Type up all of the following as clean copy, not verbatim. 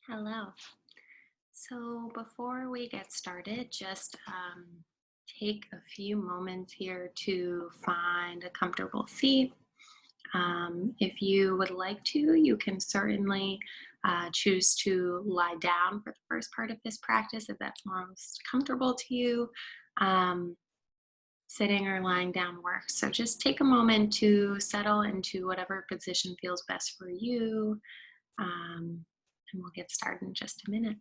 Hello. So before we get started, just take a few moments here to find a comfortable seat. If you would like to, you can certainly choose to lie down for the first part of this practice if that's most comfortable to you. Um, Sitting or lying down works. So just take a moment to settle into whatever position feels best for you. Um, and we'll get started in just a minute.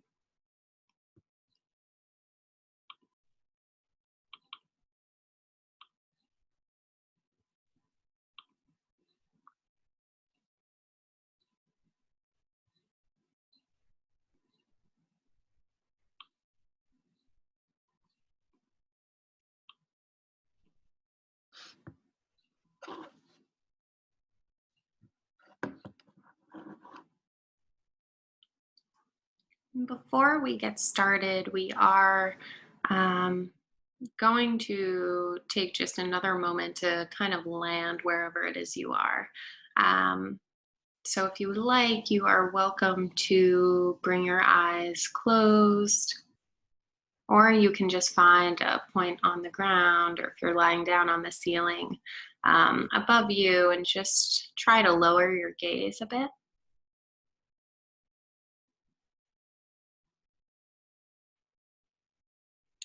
Before we get started, we are um, going to take just another moment to kind of land wherever it is you are. Um, so, if you would like, you are welcome to bring your eyes closed, or you can just find a point on the ground, or if you're lying down on the ceiling above you, and just try to lower your gaze a bit.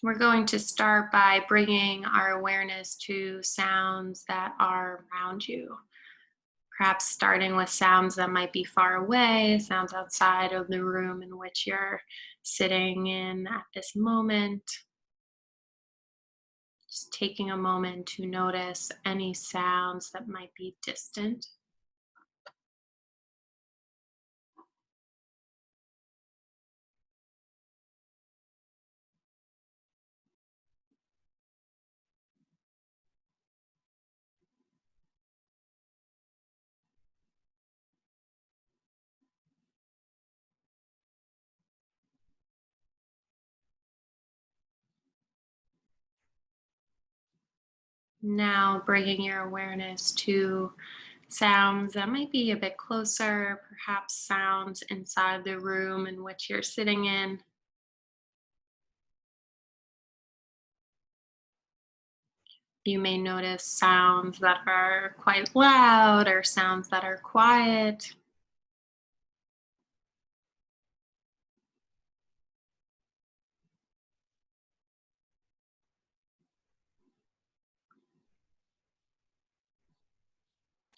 We're going to start by bringing our awareness to sounds that are around you. Perhaps starting with sounds that might be far away, sounds outside of the room in which you're sitting in at this moment. Just taking a moment to notice any sounds that might be distant. Now, bringing your awareness to sounds that might be a bit closer, perhaps sounds inside the room in which you're sitting in. You may notice sounds that are quite loud or sounds that are quiet.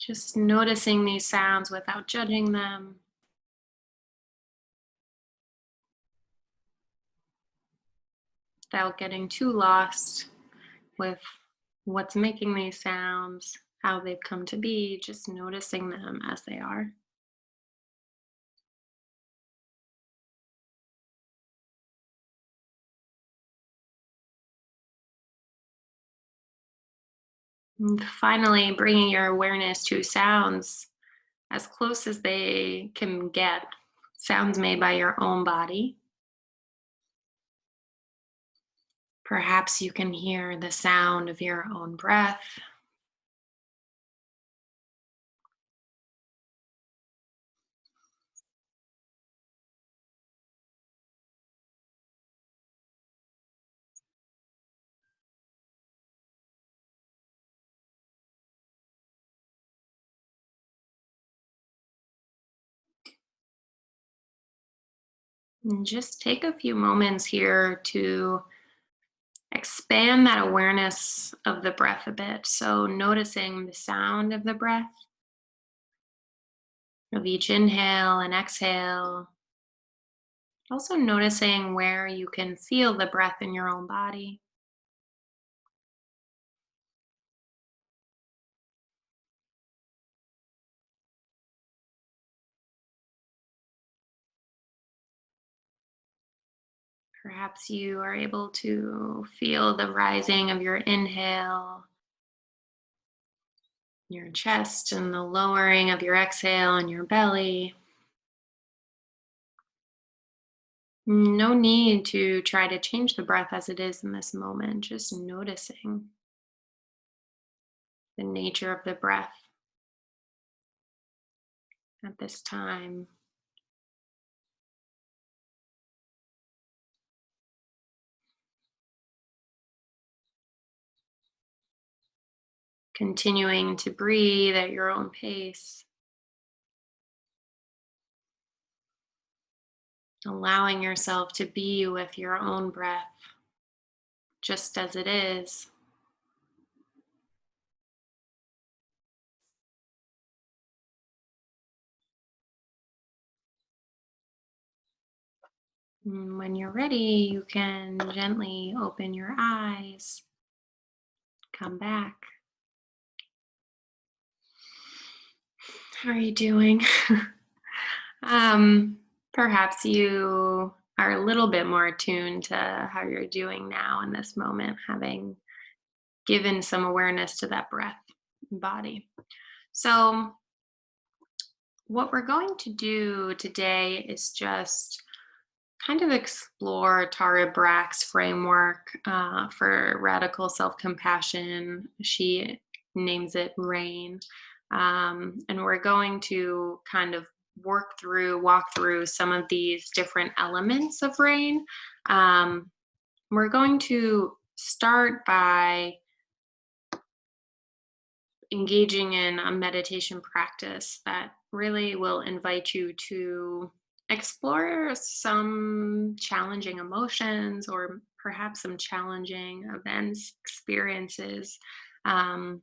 Just noticing these sounds without judging them, without getting too lost with what's making these sounds, how they've come to be, just noticing them as they are. And finally, bringing your awareness to sounds as close as they can get, sounds made by your own body. Perhaps you can hear the sound of your own breath. And just take a few moments here to expand that awareness of the breath a bit. So, noticing the sound of the breath, of each inhale and exhale. Also, noticing where you can feel the breath in your own body. Perhaps you are able to feel the rising of your inhale, your chest, and the lowering of your exhale in your belly. No need to try to change the breath as it is in this moment, just noticing the nature of the breath at this time. continuing to breathe at your own pace, allowing yourself to be with your own breath just as it is. And when you're ready, you can gently open your eyes, come back. How are you doing? um, Perhaps you are a little bit more attuned to how you're doing now in this moment, having given some awareness to that breath and body. So, what we're going to do today is just kind of explore Tara Brach's framework for radical self compassion. She names it RAIN. And we're going to kind of walk through some of these different elements of RAIN. Um, we're going to start by engaging in a meditation practice that really will invite you to explore some challenging emotions or perhaps some challenging events, experiences um,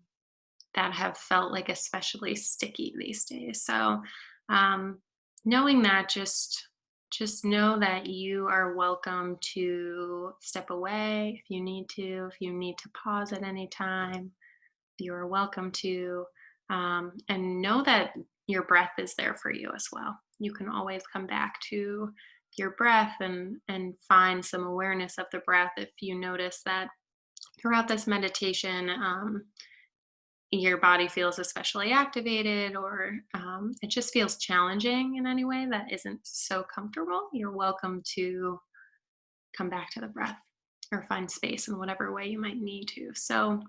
that have felt like especially sticky these days. So, um, knowing that, just know that you are welcome to step away if you need to, if you need to pause at any time you're welcome to. And know that your breath is there for you as well. You can always come back to your breath and find some awareness of the breath if you notice that throughout this meditation your body feels especially activated or it just feels challenging in any way that isn't so comfortable. You're welcome to come back to the breath or find space in whatever way you might need to. So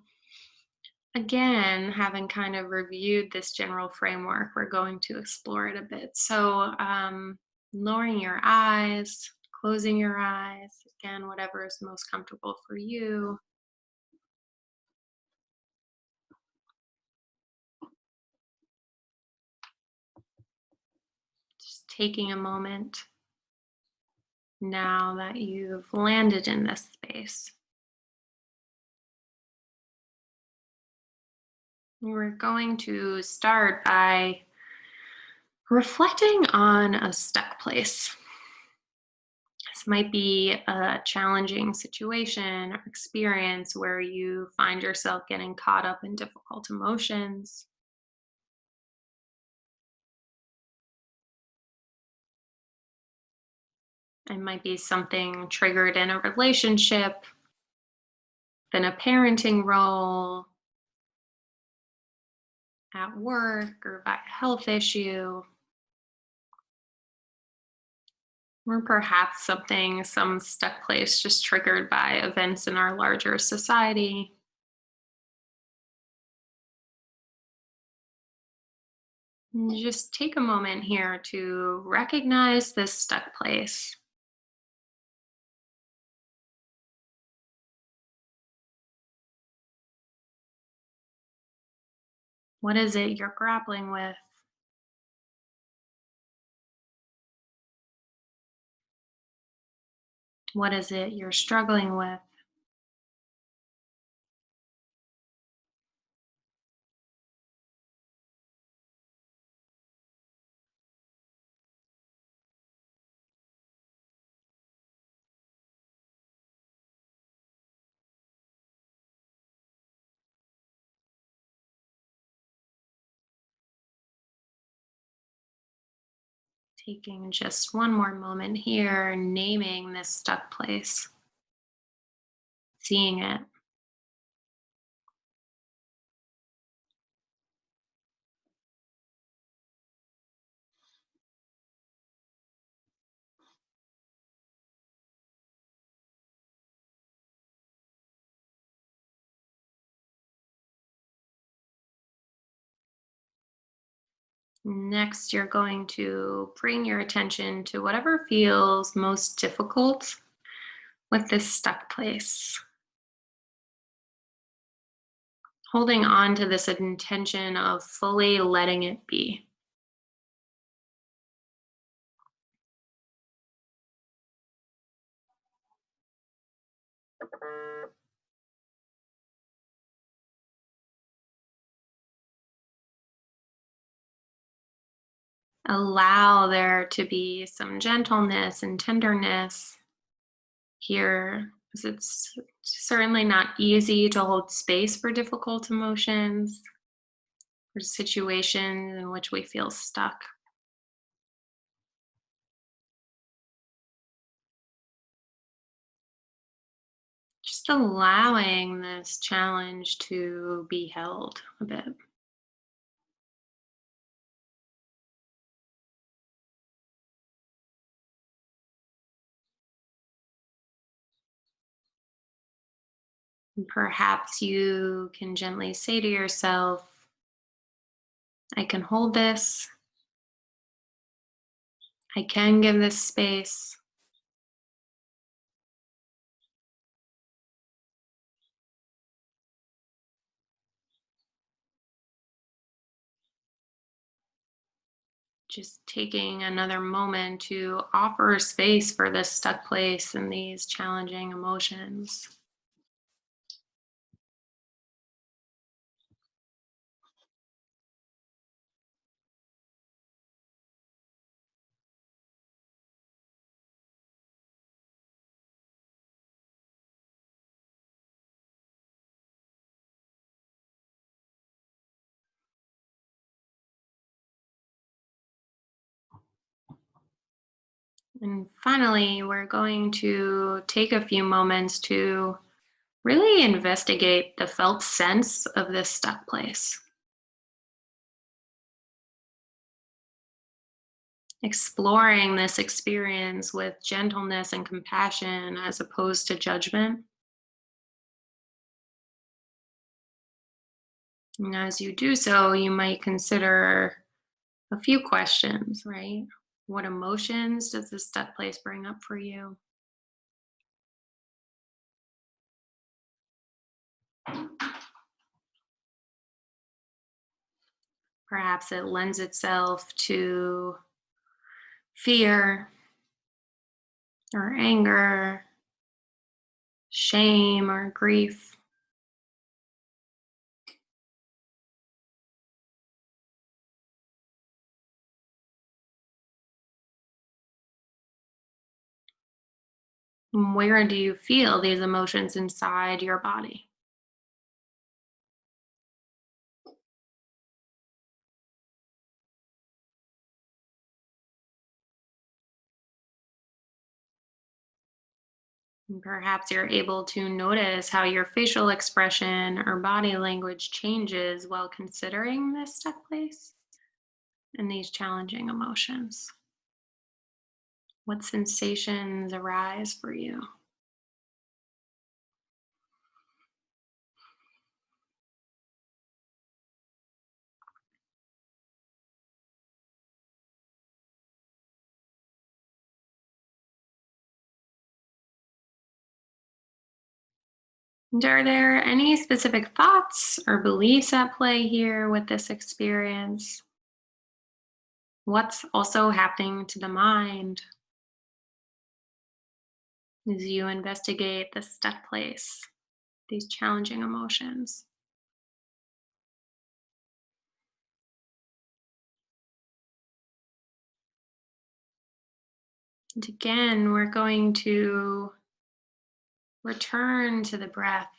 again, having kind of reviewed this general framework, we're going to explore it a bit. So, lowering your eyes, closing your eyes, again, whatever is most comfortable for you. Just taking a moment now that you've landed in this space. We're going to start by reflecting on a stuck place. This might be a challenging situation or experience where you find yourself getting caught up in difficult emotions. It might be something triggered in a relationship, in a parenting role, at work, or by a health issue, or perhaps some stuck place just triggered by events in our larger society. And just take a moment here to recognize this stuck place. What is it you're grappling with? What is it you're struggling with? Taking just one more moment here, naming this stuck place, seeing it. Next, you're going to bring your attention to whatever feels most difficult with this stuck place. holding on to this intention of fully letting it be. Allow there to be some gentleness and tenderness here, because it's certainly not easy to hold space for difficult emotions or situations in which we feel stuck. Just allowing this challenge to be held a bit. And perhaps you can gently say to yourself, I can hold this, I can give this space. Just taking another moment to offer space for this stuck place and these challenging emotions. And finally, we're going to take a few moments to really investigate the felt sense of this stuck place. Exploring this experience with gentleness and compassion as opposed to judgment. And as you do so, you might consider a few questions, right? What emotions does this stuck place bring up for you? Perhaps it lends itself to fear or anger, shame or grief. Where do you feel these emotions inside your body? And perhaps you're able to notice how your facial expression or body language changes while considering this stuck place and these challenging emotions. What sensations arise for you? And are there any specific thoughts or beliefs at play here with this experience? What's also happening to the mind as you investigate the stuck place, these challenging emotions? And again, we're going to return to the breath.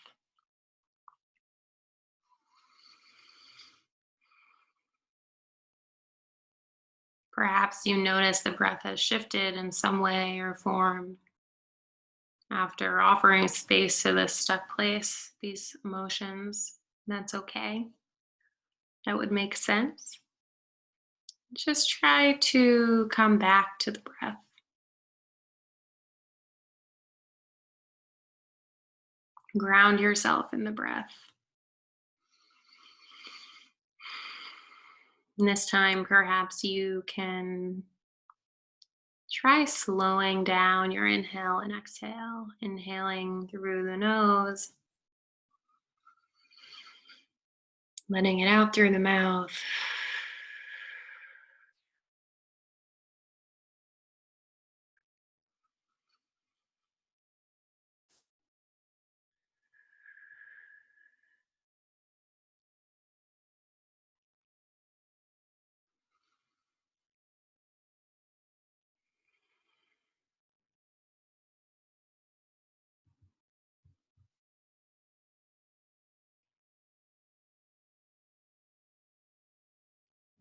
Perhaps you notice the breath has shifted in some way or form after offering space to this stuck place, these emotions. That's okay. That would make sense. Just try to come back to the breath. Ground yourself in the breath. And this time, perhaps you can try slowing down your inhale and exhale, inhaling through the nose letting it out through the mouth.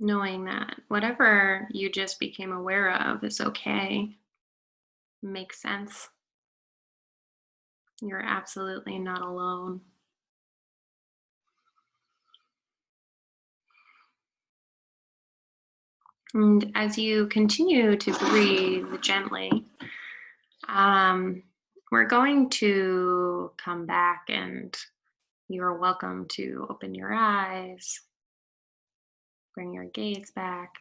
Knowing that whatever you just became aware of is okay, makes sense. You're absolutely not alone. And as you continue to breathe gently, um, we're going to come back and you're welcome to open your eyes, bring your gaze back.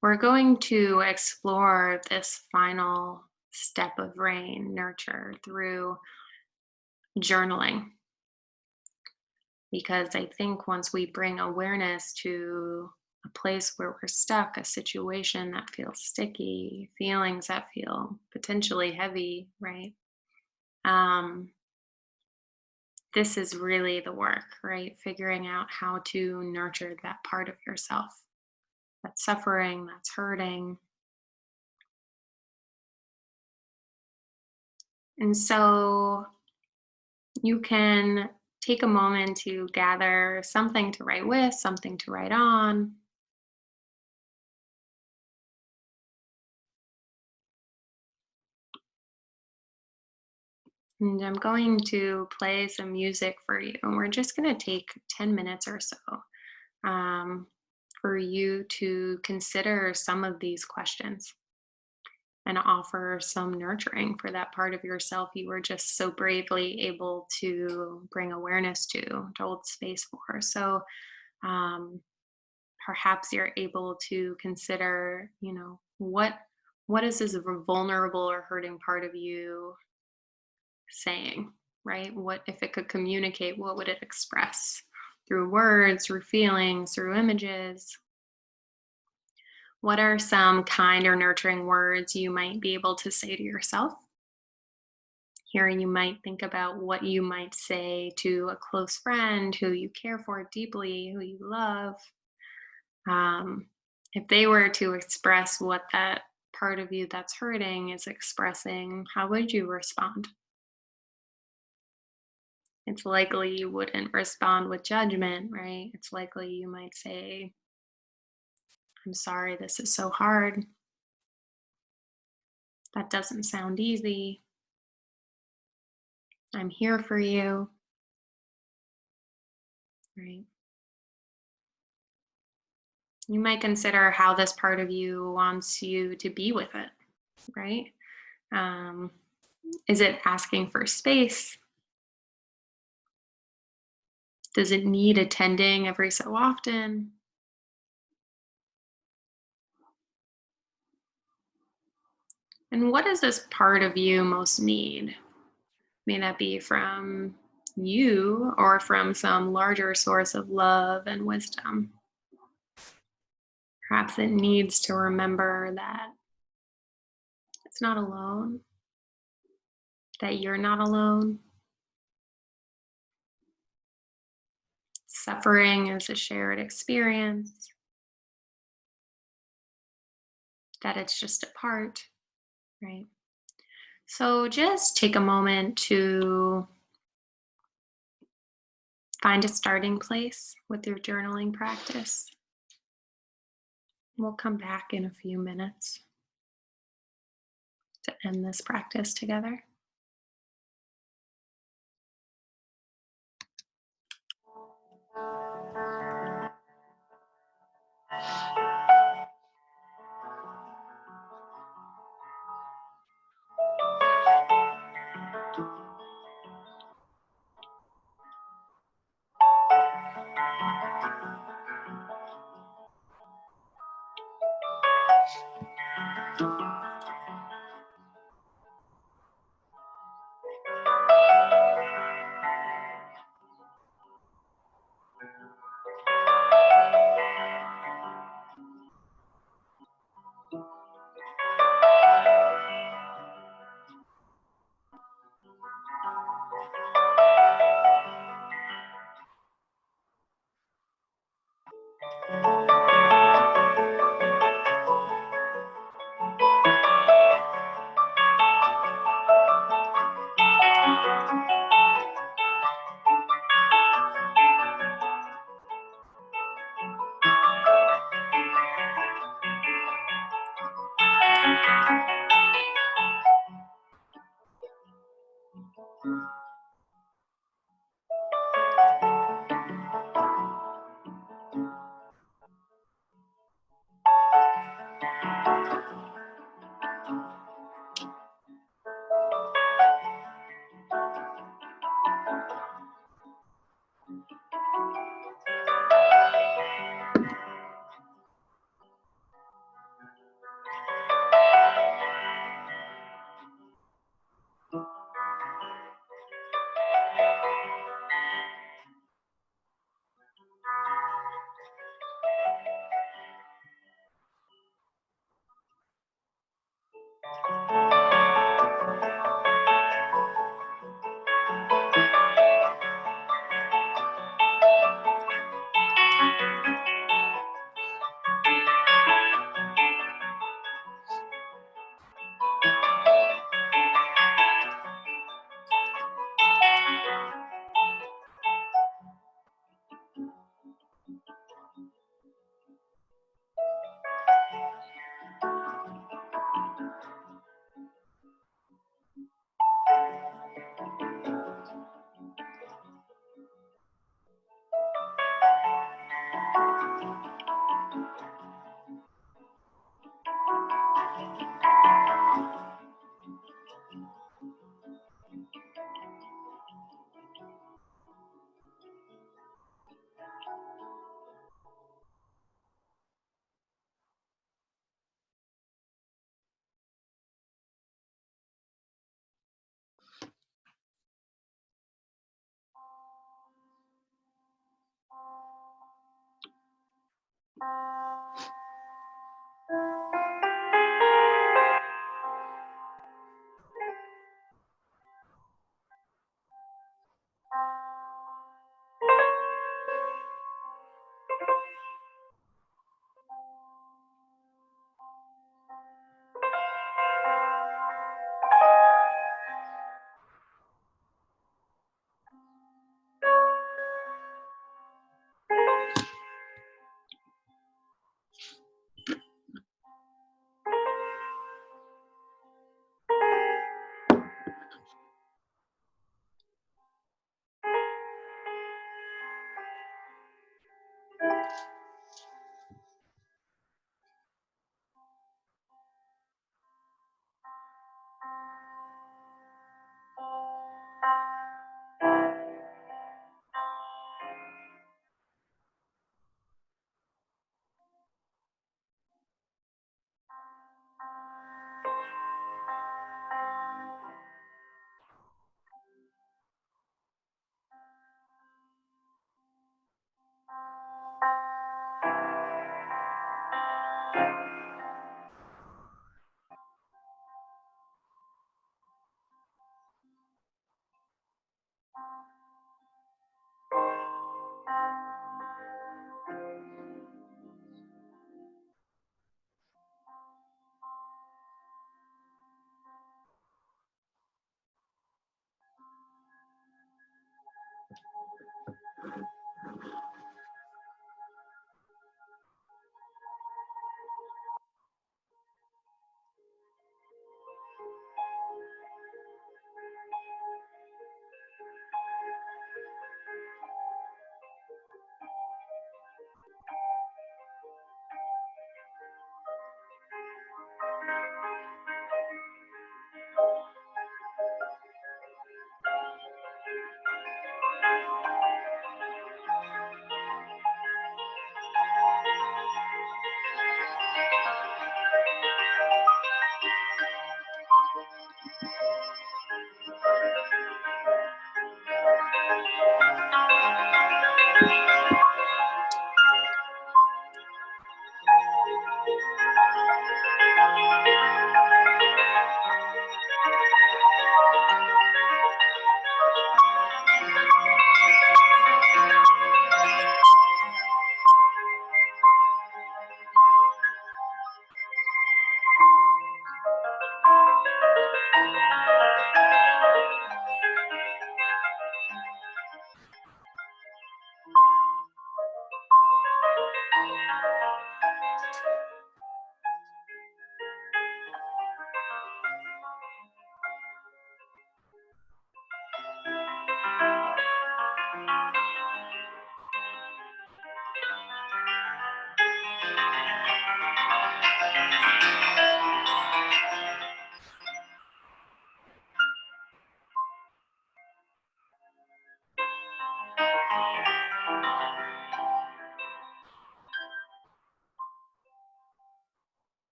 We're going to explore this final step of rain nurture through journaling. Because I think once we bring awareness to a place where we're stuck, a situation that feels sticky, feelings that feel potentially heavy, right? Um, this is really the work, right? Figuring out how to nurture that part of yourself that's suffering, that's hurting. And so you can take a moment to gather something to write with, something to write on. And I'm going to play some music for you. And we're just going to take 10 minutes or so um, for you to consider some of these questions and offer some nurturing for that part of yourself you were just so bravely able to bring awareness to hold space for. So um, perhaps you're able to consider, what is this vulnerable or hurting part of you saying, right? What if it could communicate, what would it express? Through words, through feelings, through images? What are some kind or nurturing words you might be able to say to yourself? Here, you might think about what you might say to a close friend who you care for deeply, who you love. Um, if they were to express what that part of you that's hurting is expressing, how would you respond? It's likely you wouldn't respond with judgment, right? It's likely you might say, I'm sorry, this is so hard. That doesn't sound easy. I'm here for you, right? You might consider how this part of you wants you to be with it, right? Um, is it asking for space? Does it need attending every so often? And what does this part of you most need? May that be from you or from some larger source of love and wisdom. Perhaps it needs to remember that it's not alone, that you're not alone. Suffering is a shared experience, that it's just a part, right? So just take a moment to find a starting place with your journaling practice. We'll come back in a few minutes to end this practice together.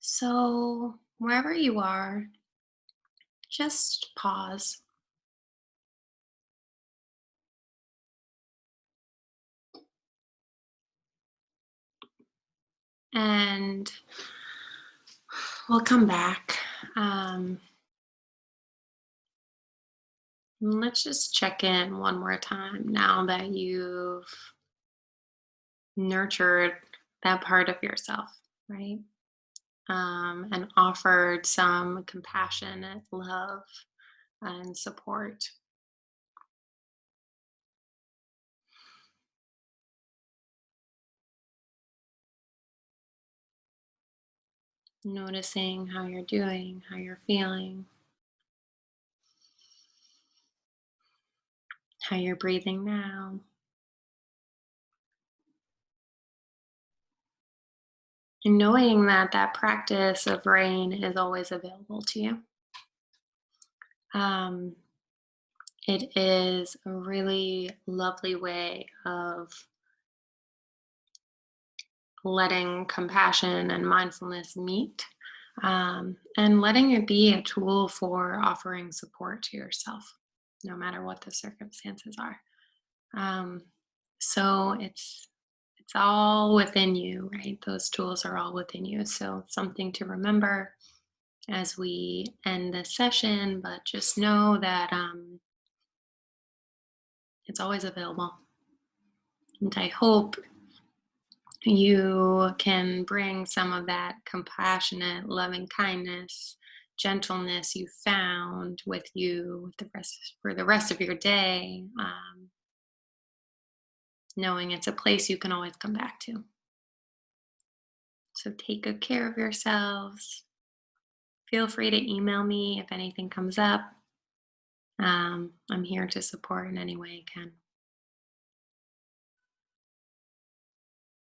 So, wherever you are, just pause and we'll come back. Um, let's just check in one more time now that you've nurtured that part of yourself, right? And offered some compassionate love and support. Noticing how you're doing, how you're feeling, how you're breathing now. And knowing that that practice of rain is always available to you. Um, it is a really lovely way of letting compassion and mindfulness meet, and letting it be a tool for offering support to yourself, no matter what the circumstances are. Um, so it's all within you, right? Those tools are all within you. So something to remember as we end this session, but just know that it's always available. And I hope you can bring some of that compassionate, loving kindness, gentleness you found with you with the rest for the rest of your day, knowing it's a place you can always come back to. So take good care of yourselves. Feel free to email me if anything comes up. I'm here to support in any way I can.